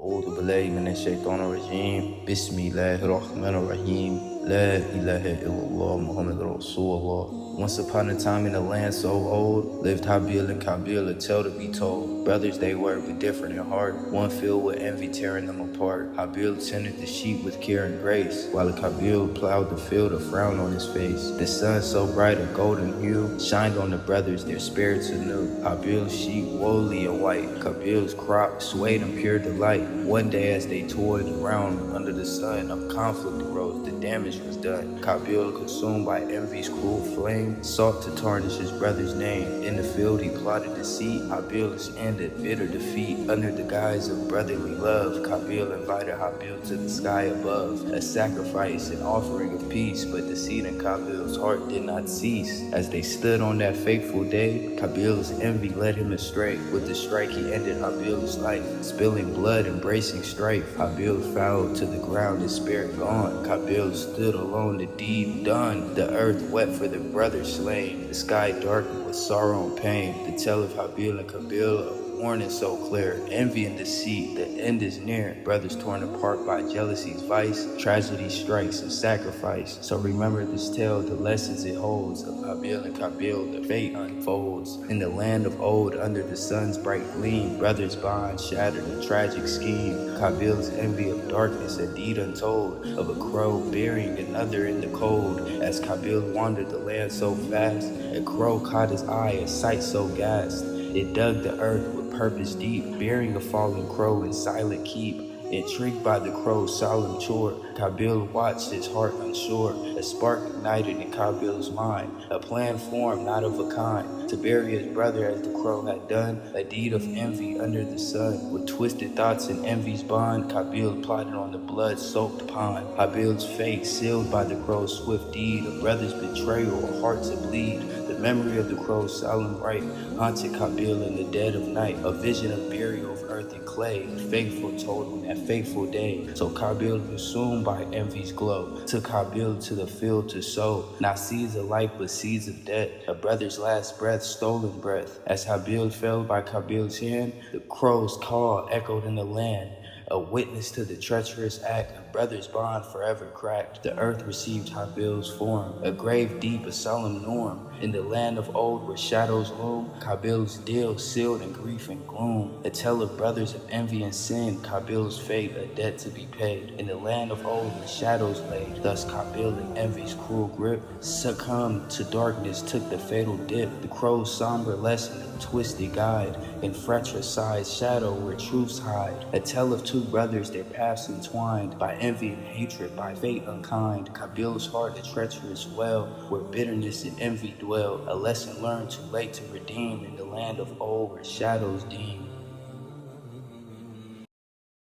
أعوذ بالله من الشيطان الرجيم بسم الله الرحمن الرحيم لا ilaha illallah Muhammad Rasulullah. Once upon a time in a land so old, lived Habil and Qabil, a tale to be told. Brothers they were, but different in heart, one filled with envy tearing them apart. Habil tended the sheep with care and grace, while Qabil plowed the field, a frown on his face. The sun so bright a golden hue shined on the brothers, their spirits anew. Habil's sheep woolly and white, Qabil's crop swayed in pure delight. One day as they toiled around under the sun, of conflict arose, the damage was done. Qabil, consumed by envy's cruel flame, sought to tarnish his brother's name. In the field he plotted deceit. Habil's ended bitter defeat. Under the guise of brotherly love, Qabil invited Habil to the sky above, a sacrifice, an offering of peace. But deceit in Qabil's heart did not cease. As they stood on that fateful day, Qabil's envy led him astray. With the strike he ended Habil's life, spilling blood, embracing strife. Habil fell to the ground, his spirit gone. Qabil stood alone, the deed done. The earth wet for the brother slain, the sky darkened with sorrow and pain. The tale of Habil and Qabil, a warning so clear. Envy and deceit, the end is near. Brothers torn apart by jealousy's vice. Tragedy strikes and sacrifice. So remember this tale, the lessons it holds. Of Habil and Qabil, the fate unfolds. In the land of old, under the sun's bright gleam, brothers' bond shattered, a tragic scheme. Qabil's envy of darkness, a deed untold, of a crow burying another in the cold. As Qabil wandered the land so fast, a crow caught his eye, a sight so ghast. It dug the earth with purpose deep, burying a fallen crow in silent keep. Intrigued by the crow's solemn chore, Qabil watched, his heart unsure. A spark ignited in Qabil's mind, a plan formed not of a kind, to bury his brother as the crow had done, a deed of envy under the sun. With twisted thoughts and envy's bond, Qabil plotted on the blood-soaked pond. Qabil's fate sealed by the crow's swift deed, a brother's betrayal, a heart to bleed. The memory of the crow's solemn rite haunted Qabil in the dead of night, a vision of burial of earth and clay, faithful told on that fateful day. So Qabil, consumed by envy's glow, took Qabil to the field to sow, not seeds of life but seeds of death, a brother's last breath, stolen breath. As Habil fell by Qabil's hand, the crow's call echoed in the land, a witness to the treacherous act, a brother's bond forever cracked. The earth received Habil's form, a grave deep, a solemn norm. In the land of old where shadows loom, Qabil's deal sealed in grief and gloom. A tale of brothers of envy and sin, Qabil's fate, a debt to be paid. In the land of old where shadows lay, thus Qabil in envy's cruel grip succumbed to darkness, took the fatal dip. The crow's somber lesson, a twisted guide, in fratricide shadow where truths hide. A tale of two brothers, their paths entwined by envy and hatred, by fate unkind. Qabil's heart, a treacherous well where bitterness and envy dwell. A lesson learned too late to redeem in the land of old where shadows deem.